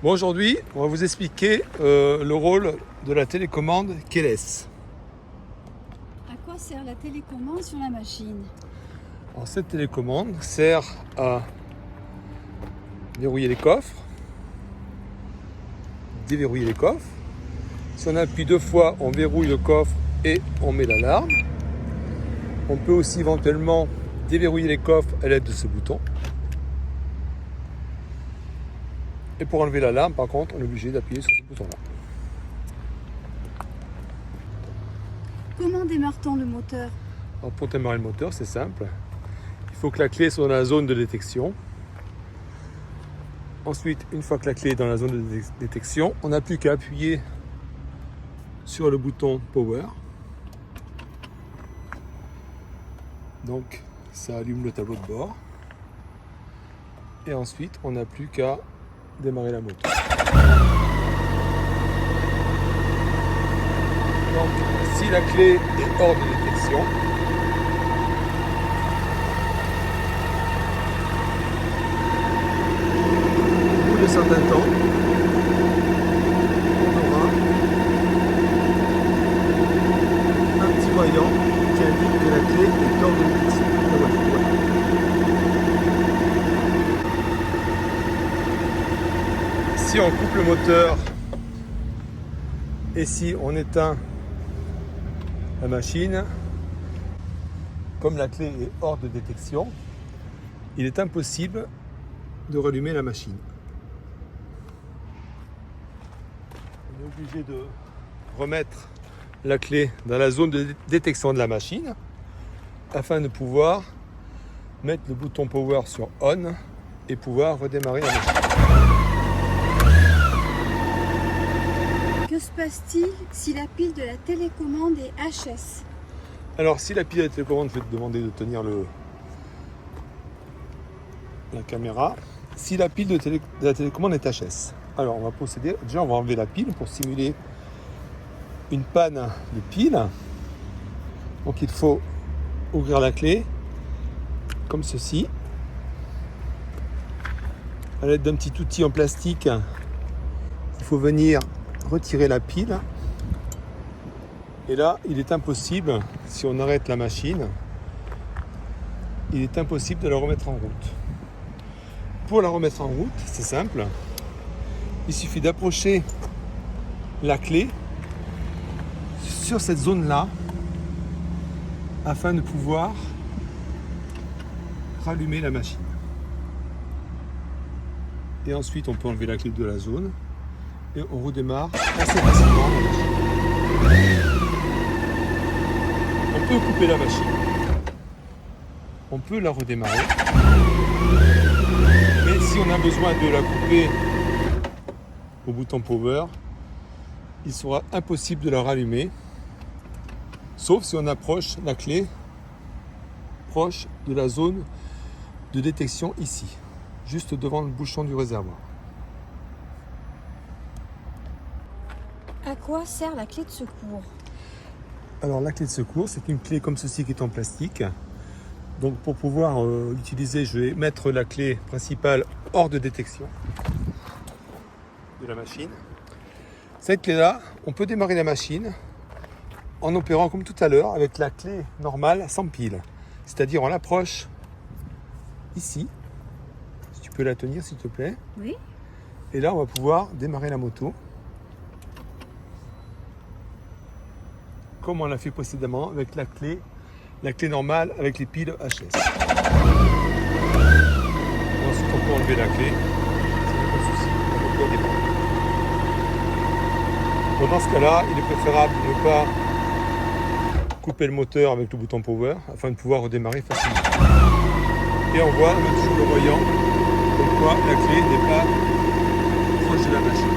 Bon, aujourd'hui, on va vous expliquer le rôle de la télécommande Keyless. À quoi sert la télécommande sur la machine? Alors, cette télécommande sert à verrouiller les coffres, déverrouiller les coffres. Si on appuie 2 fois, on verrouille le coffre et on met l'alarme. On peut aussi éventuellement déverrouiller les coffres à l'aide de ce bouton. Et pour enlever l'alarme, par contre, on est obligé d'appuyer sur ce bouton-là. Comment démarre-t-on le moteur? Alors, pour démarrer le moteur, c'est simple. Il faut que la clé soit dans la zone de détection. Ensuite, une fois que la clé est dans la zone de détection, on n'a plus qu'à appuyer sur le bouton Power. Donc, ça allume le tableau de bord. Et ensuite, on n'a plus qu'à démarrer la moto. Donc, si la clé est hors de détection, au bout de certain temps, on aura un petit voyant qui indique que la clé est hors de détection. Si on coupe le moteur et si on éteint la machine, comme la clé est hors de détection, il est impossible de rallumer la machine. On est obligé de remettre la clé dans la zone de détection de la machine afin de pouvoir mettre le bouton Power sur On et pouvoir redémarrer la machine. Que se passe-t-il si la pile de la télécommande est HS? Alors, si la pile de la télécommande, je vais te demander de tenir la caméra. Si la pile de la télécommande est HS, alors on va procéder. Déjà, on va enlever la pile pour simuler une panne de pile. Donc, il faut ouvrir la clé comme ceci. À l'aide d'un petit outil en plastique, il faut venir retirer la pile. Et là, il est impossible, si on arrête la machine, il est impossible de la remettre en route. Pour la remettre en route, c'est simple. Il suffit d'approcher la clé sur cette zone-là afin de pouvoir rallumer la machine. Et ensuite, on peut enlever la clé de la zone et on redémarre assez facilement la machine. On peut couper la machine. On peut la redémarrer. Mais si on a besoin de la couper au bouton Power, il sera impossible de la rallumer, sauf si on approche la clé proche de la zone de détection ici, juste devant le bouchon du réservoir. À quoi sert la clé de secours? Alors la clé de secours, c'est une clé comme ceci qui est en plastique. Donc pour pouvoir l'utiliser, je vais mettre la clé principale hors de détection de la machine. Cette clé-là, on peut démarrer la machine en opérant comme tout à l'heure avec la clé normale sans pile. C'est-à-dire on l'approche ici. Si tu peux la tenir s'il te plaît. Oui. Et là on va pouvoir démarrer la moto. Comme on l'a fait précédemment avec la clé normale avec les piles HS. Ensuite, on peut enlever la clé, c'est pas de souci, on peut démarrer. Bon, dans ce cas-là, il est préférable de ne pas couper le moteur avec le bouton Power afin de pouvoir redémarrer facilement. Et on voit toujours le voyant comme quoi la clé n'est pas proche de la machine.